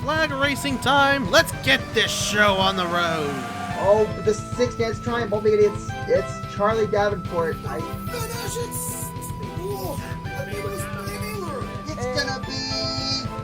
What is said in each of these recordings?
flag racing time. Let's get this show on the road. Oh, the 6 dance triumph, only it's Charlie Davenport. It's gonna be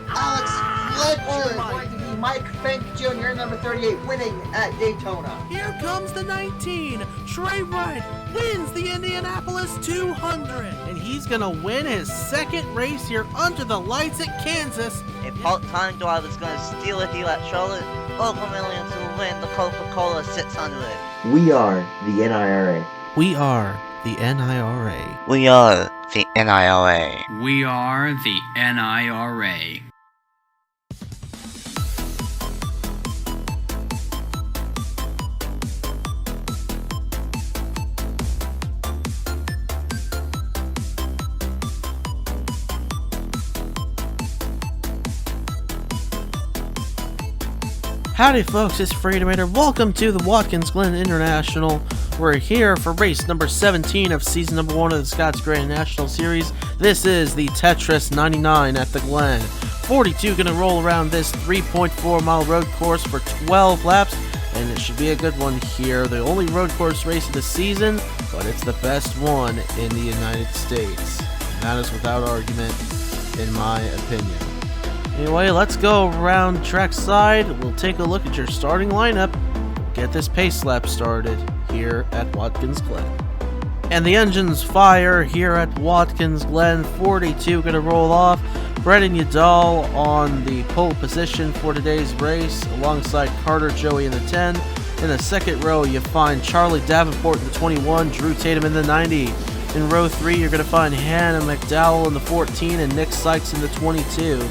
Alex Fletcher. It's going to be Mike Fink Jr., number 38, winning at Daytona. Here comes the 19. Trey Wright wins the Indianapolis 200. And he's gonna win his second race here under the lights at Kansas. A part-time driver's gonna steal it here at Charlotte. Local millions will win the Coca-Cola 600. We are the NIRA. We are the NIRA. We are the NIRA. We are the NIRA. Howdy folks, it's Freedomator. Welcome to the Watkins Glen International. We're here for race number 17 of season number 1 of the Scott's Grand National Series. This is the Tetris 99 at the Glen. 42 gonna roll around this 3.4 mile road course for 12 laps, and it should be a good one here. The only road course race of the season, but it's the best one in the United States. And that is without argument, in my opinion. Anyway, let's go around trackside. We'll take a look at your starting lineup. Get this pace lap started here at Watkins Glen. And the engines fire here at Watkins Glen. 42 going to roll off. Brendan Udall on the pole position for today's race, alongside Carter Joey in the 10. In the second row, you find Charlie Davenport in the 21, Drew Tatum in the 90. In row 3, you're going to find Hannah McDowell in the 14 and Nick Sykes in the 22.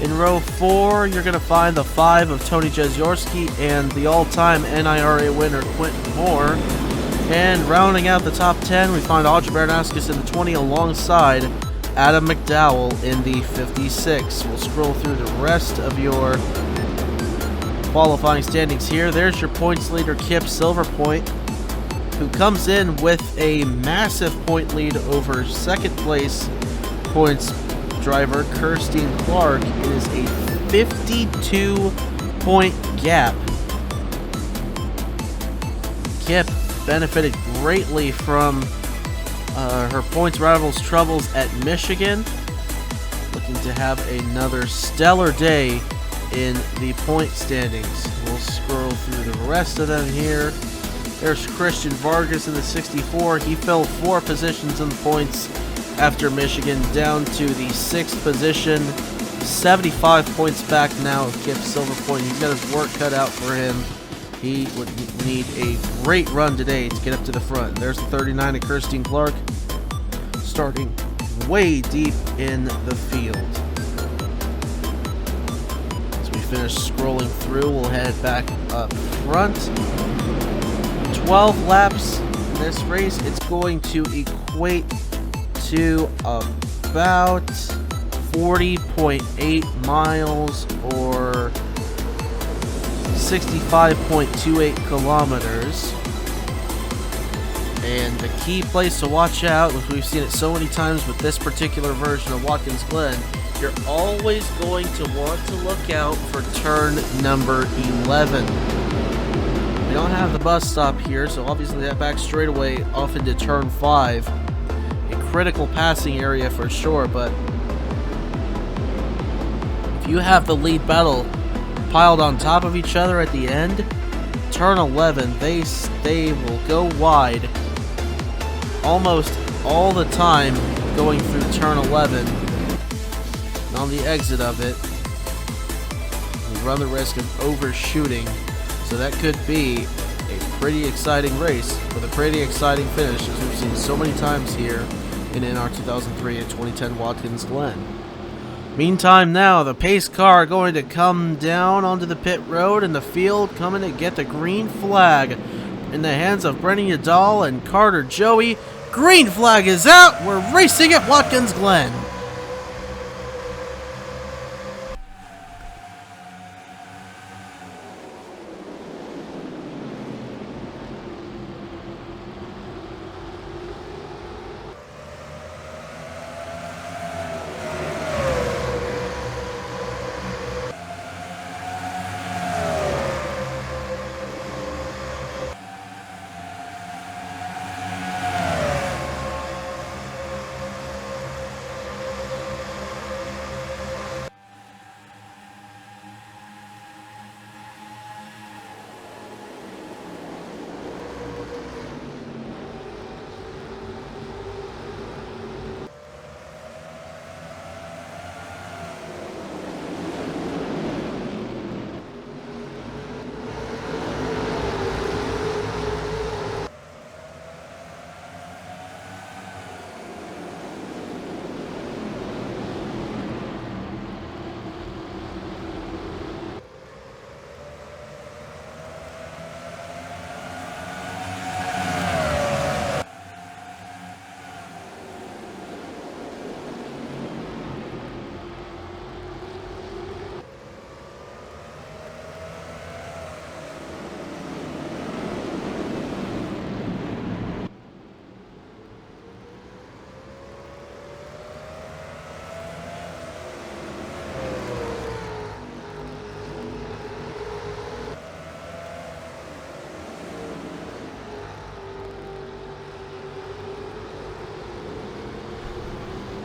In row 4, you're going to find the 5 of Tony Jezorski and the all-time NIRA winner, Quentin Moore. And rounding out the top 10, we find Audrey Baranowskis in the 20 alongside Adam McDowell in the 56. We'll scroll through the rest of your qualifying standings here. There's your points leader, Kip Silverpoint, who comes in with a massive point lead over second place points driver Kirsten Clark. It is a 52-point gap. Kip benefited greatly from her points rivals' troubles at Michigan. Looking to have another stellar day in the point standings. We'll scroll through the rest of them here. There's Christian Vargas in the 64. He fell 4 positions in the points after Michigan, down to the 6th position. 75 points back now of Kip Silverpoint. He's got his work cut out for him. He would need a great run today to get up to the front. There's the 39 of Kirsten Clark, starting way deep in the field. As we finish scrolling through, we'll head back up front. 12 laps in this race. It's going to equate to about 40.8 miles or 65.28 kilometers. And the key place to watch out, which we've seen it so many times with this particular version of Watkins Glen, you're always going to want to look out for turn number 11. We don't have the bus stop here, so obviously that back straightaway off into turn 5. Critical passing area for sure, but if you have the lead battle piled on top of each other at the end, turn 11, they will go wide almost all the time going through turn 11. And on the exit of it, we run the risk of overshooting, so that could be a pretty exciting race with a pretty exciting finish, as we've seen so many times here in our 2003 and 2010 Watkins Glen. Meantime, now the pace car going to come down onto the pit road, and the field coming to get the green flag in the hands of Brendan Udall and Carter Joey. Green flag is out. We're racing at Watkins Glen.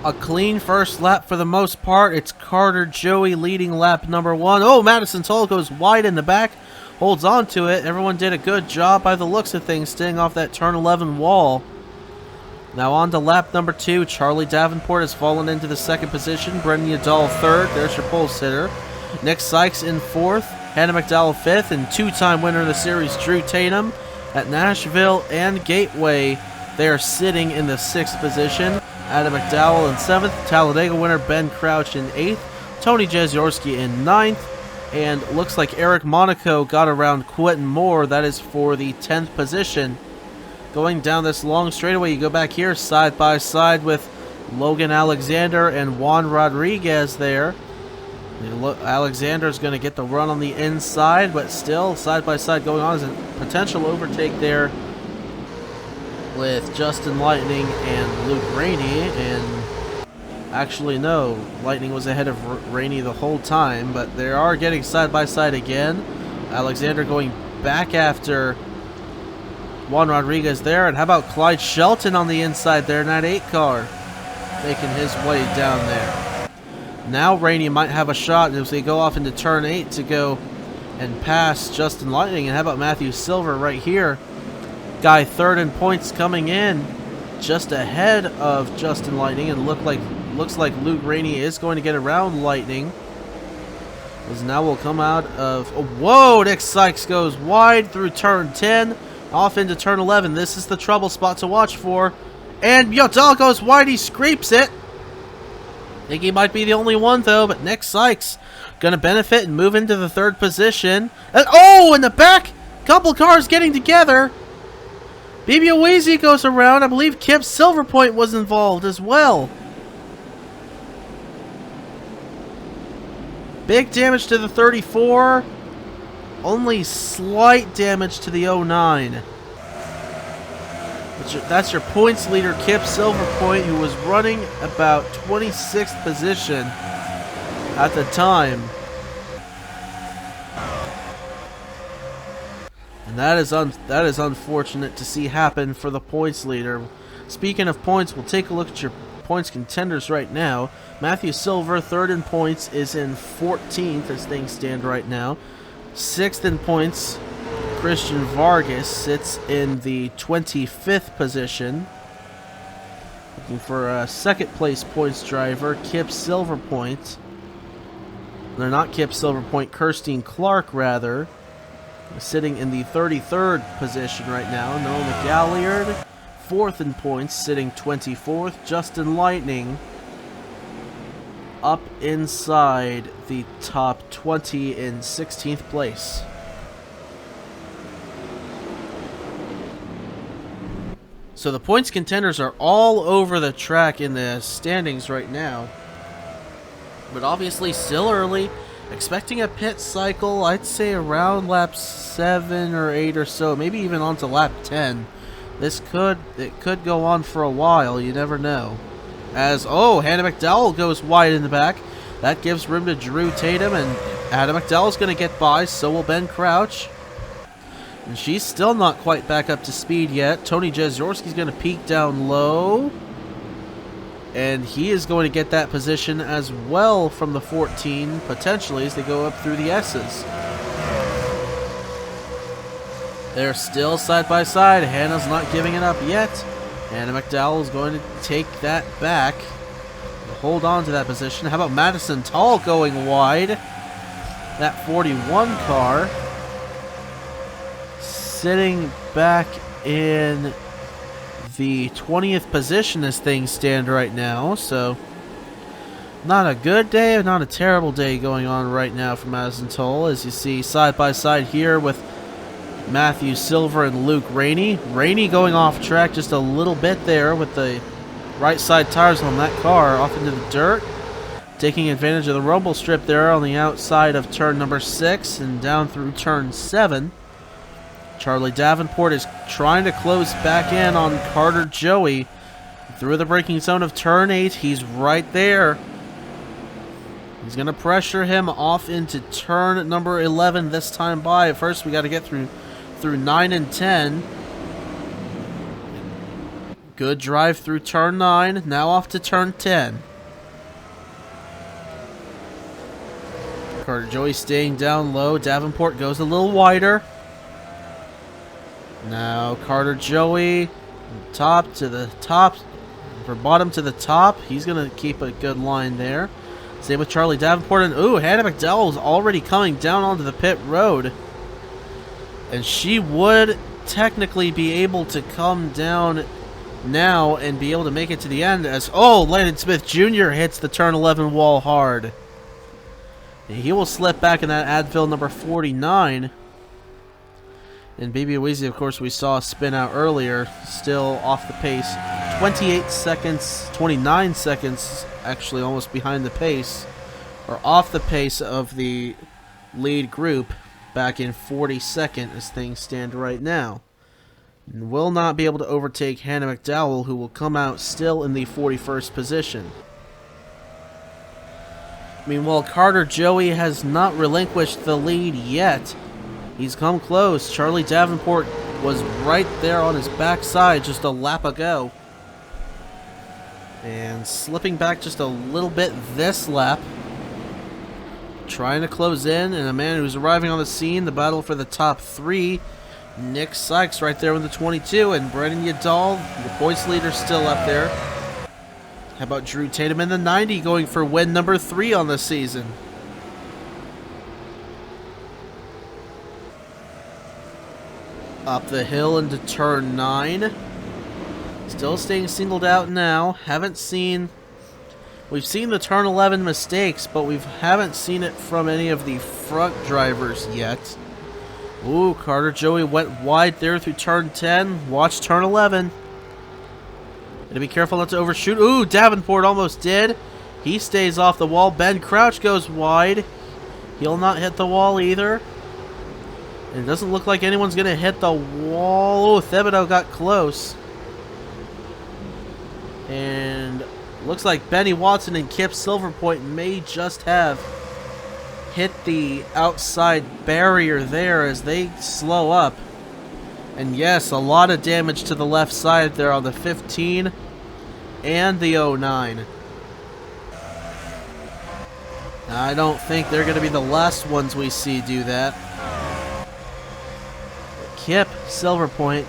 A clean first lap for the most part. It's Carter Joey leading lap number 1. Oh, Madison Toll goes wide in the back. Holds on to it. Everyone did a good job by the looks of things, staying off that turn 11 wall. Now on to lap number 2. Charlie Davenport has fallen into the second position. Brendan Udall third. There's your pole sitter. Nick Sykes in fourth. Hannah McDowell fifth. And two-time winner of the series, Drew Tatum. At Nashville and Gateway, they are sitting in the sixth position. Adam McDowell in 7th, Talladega winner Ben Crouch in 8th, Tony Jeziorski in 9th, and looks like Eric Monaco got around Quentin Moore. That is for the 10th position. Going down this long straightaway, you go back here side by side with Logan Alexander and Juan Rodriguez there. Alexander's going to get the run on the inside, but still side by side going on as a potential overtake there with Justin Lightning and Luke Rainey. And actually no, Lightning was ahead of Rainey the whole time, but they are getting side by side again. Alexander going back after Juan Rodriguez there. And how about Clyde Shelton on the inside there in that 8 car, making his way down there. Now Rainey might have a shot as they go off into turn 8 to go and pass Justin Lightning. And how about Matthew Silver right here? Guy third in points coming in just ahead of Justin Lightning, and looks like Luke Rainey is going to get around Lightning. As now will come out of whoa, Nick Sykes goes wide through turn 10 off into turn 11. This is the trouble spot to watch for. And Udall goes wide, he scrapes it. Think he might be the only one though, but Nick Sykes gonna benefit and move into the 3rd position. And oh, in the back, couple cars getting together. BBOAZ goes around. I believe Kip Silverpoint was involved as well. Big damage to the 34. Only slight damage to the 09. That's your points leader, Kip Silverpoint, who was running about 26th position at the time. And that is unfortunate to see happen for the points leader. Speaking of points, we'll take a look at your points contenders right now. Matthew Silver, 3rd in points, is in 14th as things stand right now. 6th in points, Christian Vargas sits in the 25th position. Looking for a 2nd place points driver, Kip Silverpoint. They're not Kip Silverpoint, Kirstine Clark rather. Sitting in the 33rd position right now. Noah McGalliard, 4th in points, sitting 24th. Justin Lightning up inside the top 20 in 16th place. So the points contenders are all over the track in the standings right now. But obviously still early. Expecting a pit cycle, I'd say around lap 7 or 8 or so, maybe even on to lap 10. It could go on for a while, you never know. As, Hannah McDowell goes wide in the back. That gives room to Drew Tatum, and Adam McDowell's going to get by, so will Ben Crouch. And she's still not quite back up to speed yet. Tony Jeziorski's going to peek down low. And he is going to get that position as well from the 14, potentially, as they go up through the S's. They're still side by side. Hannah's not giving it up yet. Hannah McDowell is going to take that back. Hold on to that position. How about Madison Tall going wide? That 41 car. Sitting back in the 20th position as things stand right now, so not a good day, not a terrible day going on right now for Madison Toll, as you see side by side here with Matthew Silver and Luke Rainey. Rainey going off track just a little bit there with the right side tires on that car off into the dirt, taking advantage of the rumble strip there on the outside of turn number 6 and down through turn 7. Charlie Davenport is trying to close back in on Carter Joey through the braking zone of turn 8. He's right there. He's going to pressure him off into turn number 11 this time by. First, we got to get through 9 and 10. Good drive through turn 9. Now off to turn 10. Carter Joey staying down low. Davenport goes a little wider. Now Carter Joey, top to the top, for bottom to the top. He's going to keep a good line there. Same with Charlie Davenport. And ooh, Hannah McDowell is already coming down onto the pit road. And she would technically be able to come down now and be able to make it to the end as, oh, Landon Smith Jr. hits the turn 11 wall hard. He will slip back in that Advil number 49. And Baby Oazy, of course, we saw spin out earlier, still off the pace. 28 seconds, 29 seconds, actually almost behind the pace, or off the pace of the lead group, back in 42nd as things stand right now. And will not be able to overtake Hannah McDowell, who will come out still in the 41st position. Meanwhile, Carter Joey has not relinquished the lead yet. He's come close. Charlie Davenport was right there on his backside just a lap ago. And slipping back just a little bit this lap. Trying to close in, and a man who's arriving on the scene, the battle for the top 3. Nick Sykes right there with the 22, and Brendan Udall, the points leader, still up there. How about Drew Tatum in the 90 going for win number 3 on the season? Up the hill into turn 9. Still staying singled out now. We've seen the turn 11 mistakes, but we haven't seen it from any of the front drivers yet. Ooh, Carter Joey went wide there through turn 10. Watch turn 11. Gotta be careful not to overshoot. Ooh, Davenport almost did. He stays off the wall. Ben Crouch goes wide. He'll not hit the wall either. And it doesn't look like anyone's gonna hit the wall. Oh, Thibodeau got close. And looks like Benny Watson and Kip Silverpoint may just have hit the outside barrier there as they slow up. And yes, a lot of damage to the left side there on the 15 and the 09. I don't think they're going to be the last ones we see do that. Kip Silverpoint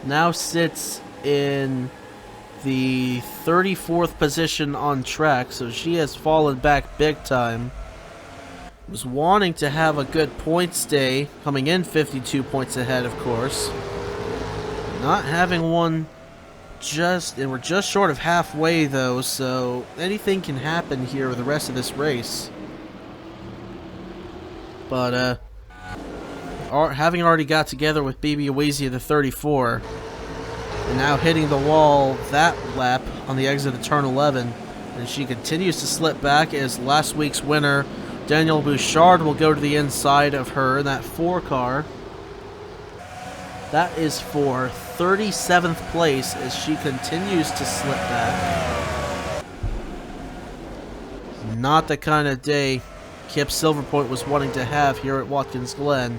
now sits in the 34th position on track, so she has fallen back big time. Was wanting to have a good points day, coming in 52 points ahead, of course. Not having one and we're just short of halfway though, so anything can happen here with the rest of this race. But having already got together with Baby Oazy the 34, and now hitting the wall that lap on the exit of turn 11, and she continues to slip back as last week's winner Danielle Bouchard will go to the inside of her in that 4 car. That is for 37th place as she continues to slip back. Not the kind of day Kip Silverpoint was wanting to have here at Watkins Glen.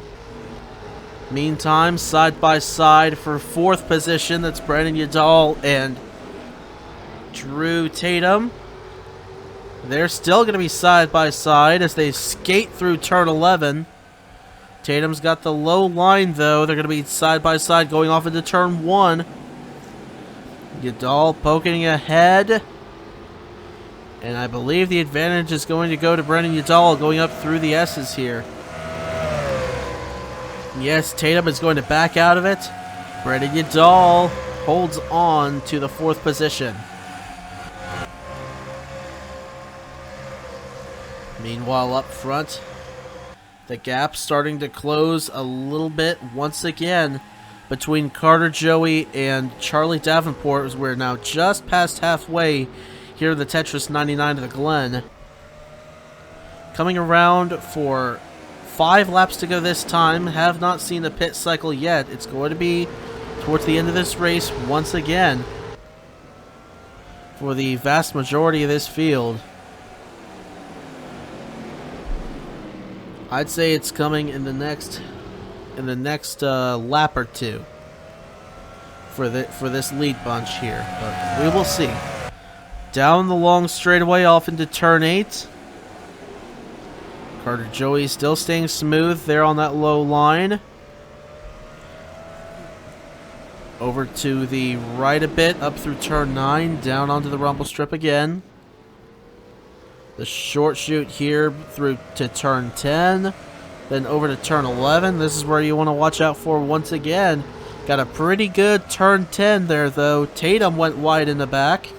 Meantime, side by side for 4th position, that's Brandon Udall and Drew Tatum. They're still going to be side by side as they skate through turn 11. Tatum's got the low line though. They're going to be side by side going off into turn 1. Udall poking ahead. And I believe the advantage is going to go to Brendan Udall going up through the S's here. Yes, Tatum is going to back out of it. Brendan Udall holds on to the 4th position. Meanwhile, up front, the gap starting to close a little bit once again between Carter Joey and Charlie Davenport, as we're now just past halfway here in the Tetris 99 of the Glen. Coming around for 5 laps to go this time. Have not seen the pit cycle yet. It's going to be towards the end of this race once again for the vast majority of this field. I'd say it's coming in the next lap or two. for this lead bunch here, but we will see. Down the long straightaway off into turn 8. Carter Joey still staying smooth there on that low line. Over to the right a bit, up through turn 9, down onto the rumble strip again. The short shoot here through to turn 10, then over to turn 11. This is where you want to watch out for once again. Got a pretty good turn 10 there, though. Tatum went wide in the back.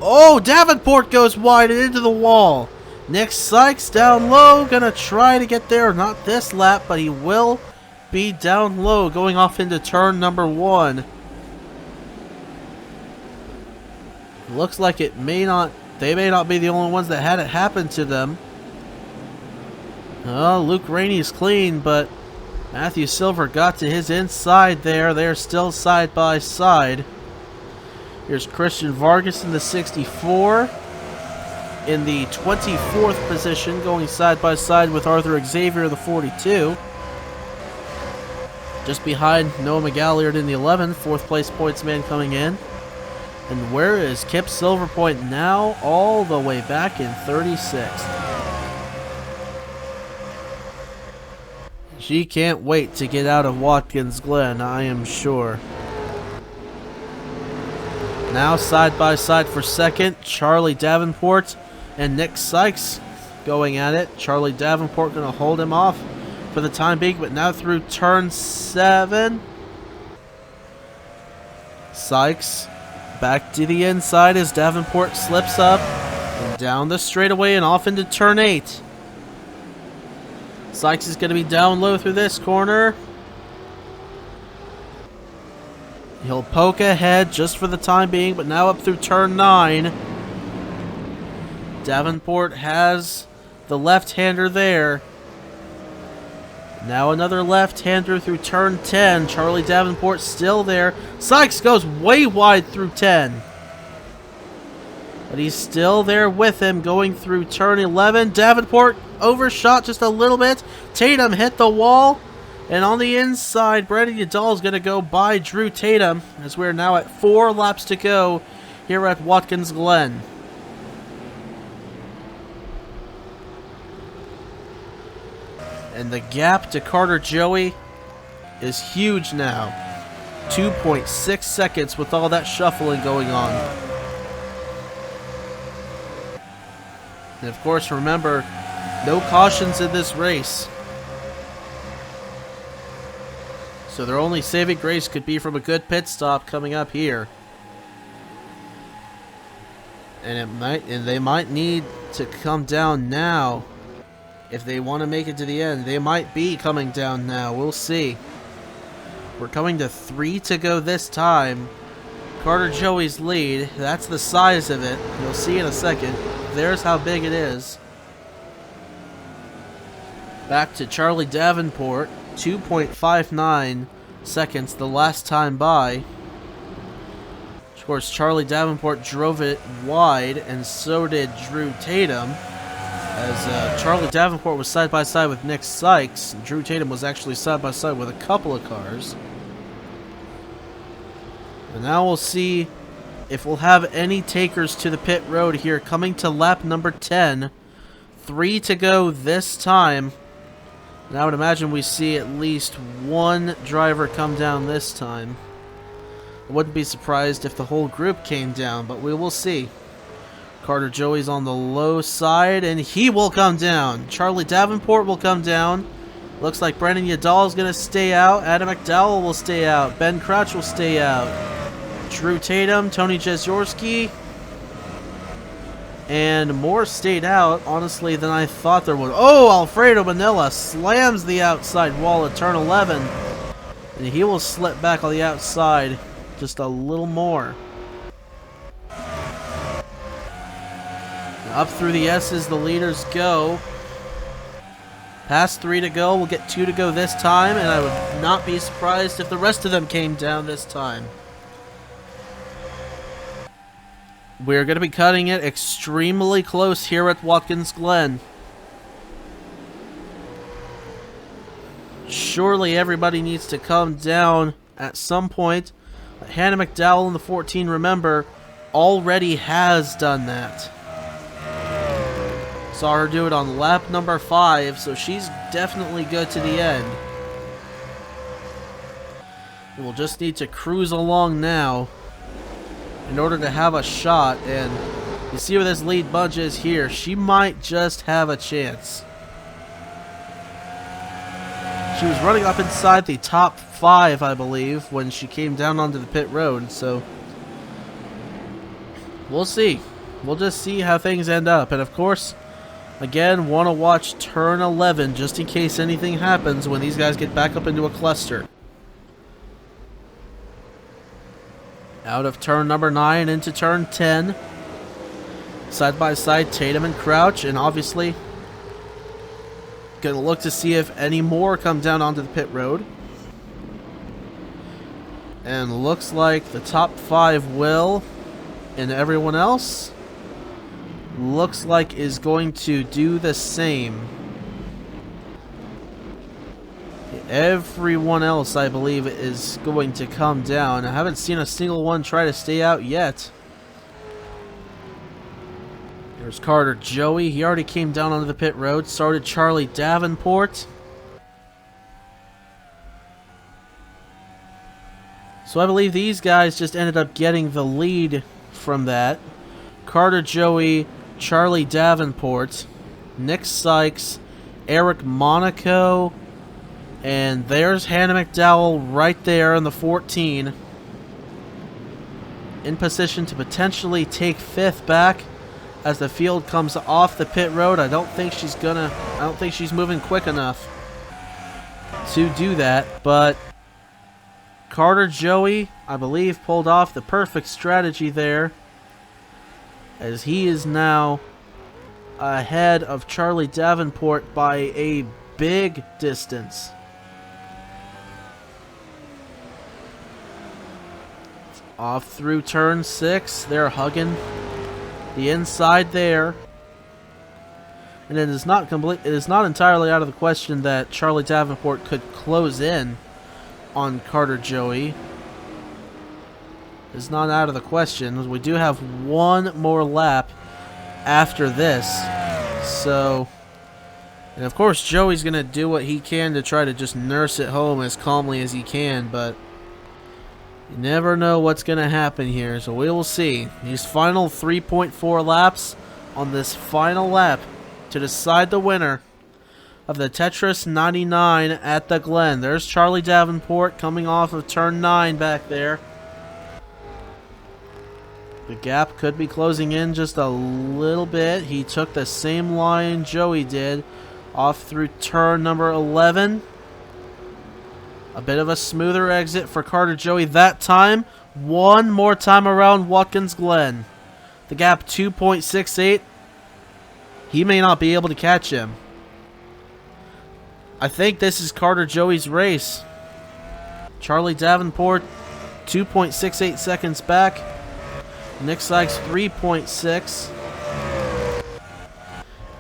Oh, Davenport goes wide and into the wall. Nick Sykes down low, gonna try to get there. Not this lap, but he will be down low, going off into turn number 1. Looks like they may not be the only ones that had it happen to them. Oh, Luke Rainey's clean, but Matthew Silver got to his inside there. They're still side by side. Here's Christian Vargas in the 64. In the 24th position, going side by side with Arthur Xavier, the 42. Just behind Noah McGalliard in the 11th, 4th place points man coming in. And where is Kip Silverpoint now? All the way back in 36th. She can't wait to get out of Watkins Glen, I am sure. Now side by side for second, Charlie Davenport and Nick Sykes going at it. Charlie Davenport going to hold him off for the time being, but now through turn 7. Sykes back to the inside as Davenport slips up and down the straightaway and off into turn 8. Sykes is going to be down low through this corner. He'll poke ahead just for the time being, but now up through turn 9. Davenport has the left-hander there. Now another left-hander through turn 10. Charlie Davenport still there. Sykes goes way wide through 10. But he's still there with him going through turn 11. Davenport overshot just a little bit. Tatum hit the wall. And on the inside, Brandon Udall is going to go by Drew Tatum as we're now at 4 laps to go here at Watkins Glen. And the gap to Carter Joey is huge now. 2.6 seconds with all that shuffling going on. And of course, remember, no cautions in this race. So their only saving grace could be from a good pit stop coming up here. And they might need to come down now. If they want to make it to the end, they might be coming down now. We'll see. We're coming to 3 to go this time. Carter Joey's lead. That's the size of it. You'll see in a second. There's how big it is. Back to Charlie Davenport. 2.59 seconds the last time by. Of course, Charlie Davenport drove it wide, and so did Drew Tatum. As Charlie Davenport was side by side with Nick Sykes, Drew Tatum was actually side by side with a couple of cars. And now we'll see if we'll have any takers to the pit road here, coming to lap number 10. 3 to go this time. And I would imagine we see at least one driver come down this time. I wouldn't be surprised if the whole group came down, but we will see. Carter Joey's on the low side, and he will come down. Charlie Davenport will come down. Looks like Brandon Udall is going to stay out. Adam McDowell will stay out. Ben Crouch will stay out. Drew Tatum, Tony Jeziorski, and more stayed out, honestly, than I thought there would. Oh, Alfredo Manila slams the outside wall at turn 11. And he will slip back on the outside just a little more. Up through the S's, the leaders go. Past 3 to go. We'll get 2 to go this time, and I would not be surprised if the rest of them came down this time. We're going to be cutting it extremely close here at Watkins Glen. Surely everybody needs to come down at some point. Hannah McDowell in the 14, remember, already has done that. Saw her do it on lap number 5, so she's definitely good to the end. We'll just need to cruise along now in order to have a shot, and you see where this lead bunch is here. She might just have a chance. She was running up inside the top 5, I believe, when she came down onto the pit road, so we'll see. We'll just see how things end up. And of course, again, want to watch turn 11 just in case anything happens when these guys get back up into a cluster. Out of turn number 9 into turn 10. Side by side, Tatum and Crouch, and obviously going to look to see if any more come down onto the pit road. And looks like the top 5 will, and everyone else looks like is going to do the same. Everyone else, I believe, is going to come down. I haven't seen a single one try to stay out yet. There's Carter Joey. He already came down onto the pit road. Started Charlie Davenport. So I believe these guys just ended up getting the lead from that. Carter Joey, Charlie Davenport, Nick Sykes, Eric Monaco, and there's Hannah McDowell right there in the 14. In position to potentially take 5th back as the field comes off the pit road. I don't think she's moving quick enough to do that, but Carter Joey, I believe, pulled off the perfect strategy there, as he is now ahead of Charlie Davenport by a big distance. Off through turn 6, they're hugging the inside there. And it is not entirely out of the question that Charlie Davenport could close in on Carter Joey. It's not out of the question. We do have one more lap after this. So, and of course Joey's going to do what he can to try to just nurse it home as calmly as he can, but you never know what's going to happen here, so we will see. These final 3.4 laps on this final lap to decide the winner of the Tetris 99 at the Glen. There's Charlie Davenport coming off of turn 9 back there. The gap could be closing in just a little bit. He took the same line Joey did off through turn number 11. A bit of a smoother exit for Carter Joey that time. One more time around Watkins Glen. The gap 2.68. He may not be able to catch him. I think this is Carter Joey's race. Charlie Davenport 2.68 seconds back. Nick Sykes 3.6.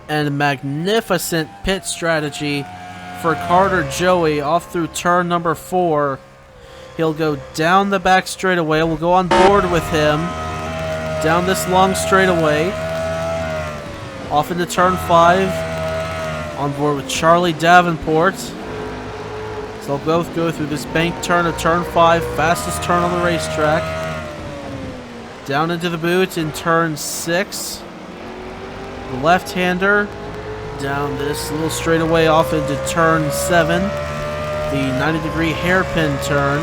And a magnificent pit strategy for Carter Joey off through turn number 4. He'll go down the back straightaway. We'll go on board with him down this long straightaway. Off into turn 5. On board with Charlie Davenport. So they'll both go through this bank turn of turn 5. Fastest turn on the racetrack. Down into the boot in turn 6. The left-hander down this little straightaway off into turn 7. The 90-degree hairpin turn.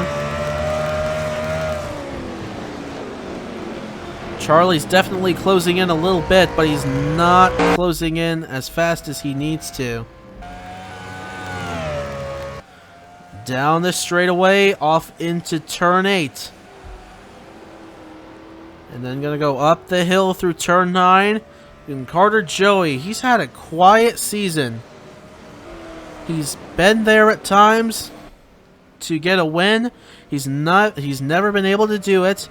Charlie's definitely closing in a little bit, but he's not closing in as fast as he needs to. Down this straightaway off into turn 8. And then going to go up the hill through turn 9. And Carter Joey, he's had a quiet season. He's been there at times to get a win. He's never been able to do it.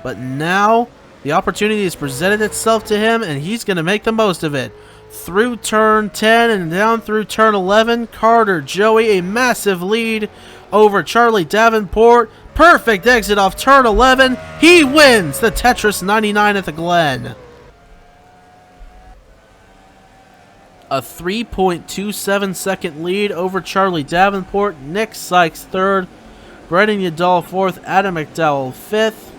But now the opportunity has presented itself to him, and he's going to make the most of it. Through turn 10 and down through turn 11, Carter Joey, a massive lead over Charlie Davenport. Perfect exit off turn 11. He wins the Tetris 99 at the Glen. A 3.27 second lead over Charlie Davenport. Nick Sykes third. Brendan Udall fourth. Adam McDowell fifth.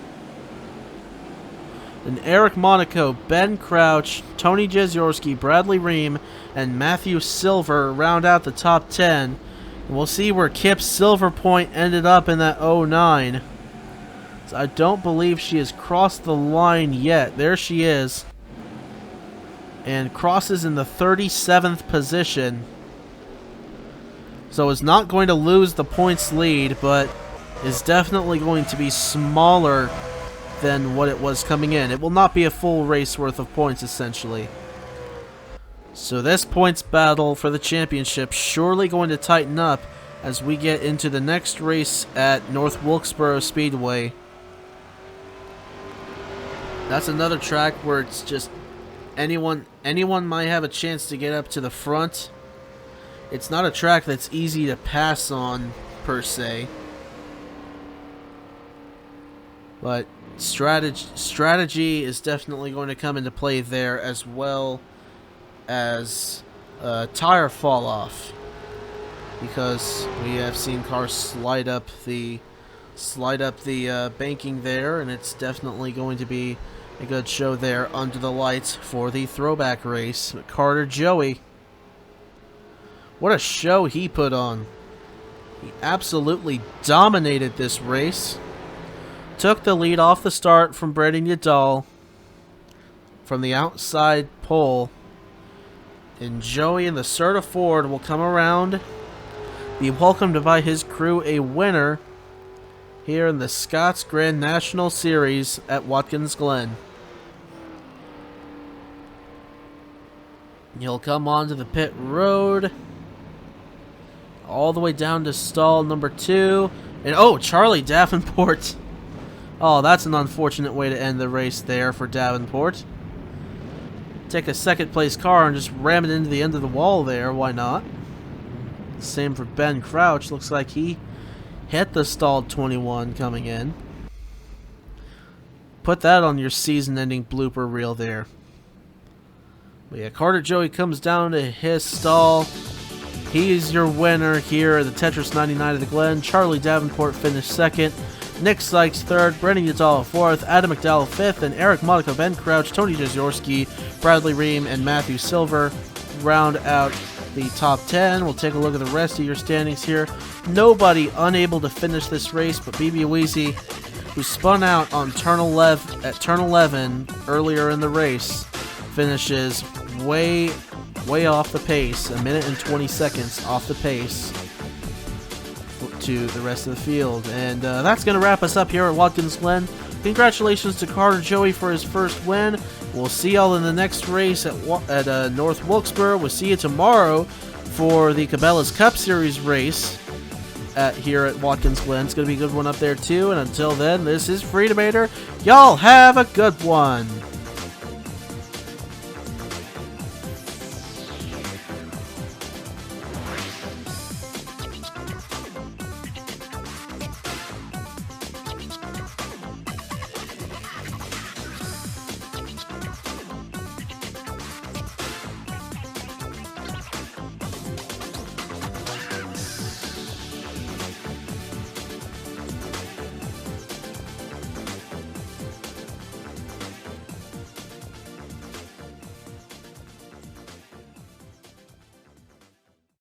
And Eric Monaco, Ben Crouch, Tony Jeziorski, Bradley Ream, and Matthew Silver round out the top 10. And we'll see where Kip Silver Point ended up in that 09. So I don't believe she has crossed the line yet. There she is. And crosses in the 37th position. So is not going to lose the points lead, but is definitely going to be smaller than what it was coming in. It will not be a full race worth of points, essentially. So this points battle for the championship surely going to tighten up as we get into the next race at North Wilkesboro Speedway. That's another track where it's just anyone might have a chance to get up to the front. It's not a track that's easy to pass on, per se. But strategy is definitely going to come into play there, as well as tire fall off, because we have seen cars slide up the banking there, and it's definitely going to be a good show there under the lights for the throwback race. Carter Joey, what a show he put on. He absolutely dominated this race. Took the lead off the start from Brendan Udall from the outside pole. And Joey in the Serta Ford will come around, be welcomed by his crew a winner here in the Scots Grand National Series at Watkins Glen. He'll come onto the pit road all the way down to stall number 2. And oh, Charlie Davenport. Oh, that's an unfortunate way to end the race there for Davenport. Take a second place car and just ram it into the end of the wall there. Why not? Same for Ben Crouch. Looks like he hit the stalled 21 coming in. Put that on your season-ending blooper reel there. But yeah, Carter Joey comes down to his stall. He's your winner here at the Tetris 99 of the Glen. Charlie Davenport finished second. Nick Sykes third, Brendan Udall fourth, Adam McDowell fifth, and Eric Monaco, Ben Crouch, Tony Jeziorski, Bradley Ream, and Matthew Silver round out the top 10. We'll take a look at the rest of your standings here. Nobody unable to finish this race but BB Weezy, who spun out on turn 11 earlier in the race, finishes way off the pace, 1 minute and 20 seconds off the pace to the rest of the field. And that's going to wrap us up here at Watkins Glen. Congratulations to Carter Joey for his first win. We'll see y'all in the next race at North Wilkesboro. We'll see you tomorrow for the Cabela's Cup Series race here at Watkins Glen. It's going to be a good one up there too. And until then, this is Freedomator. Y'all have a good one.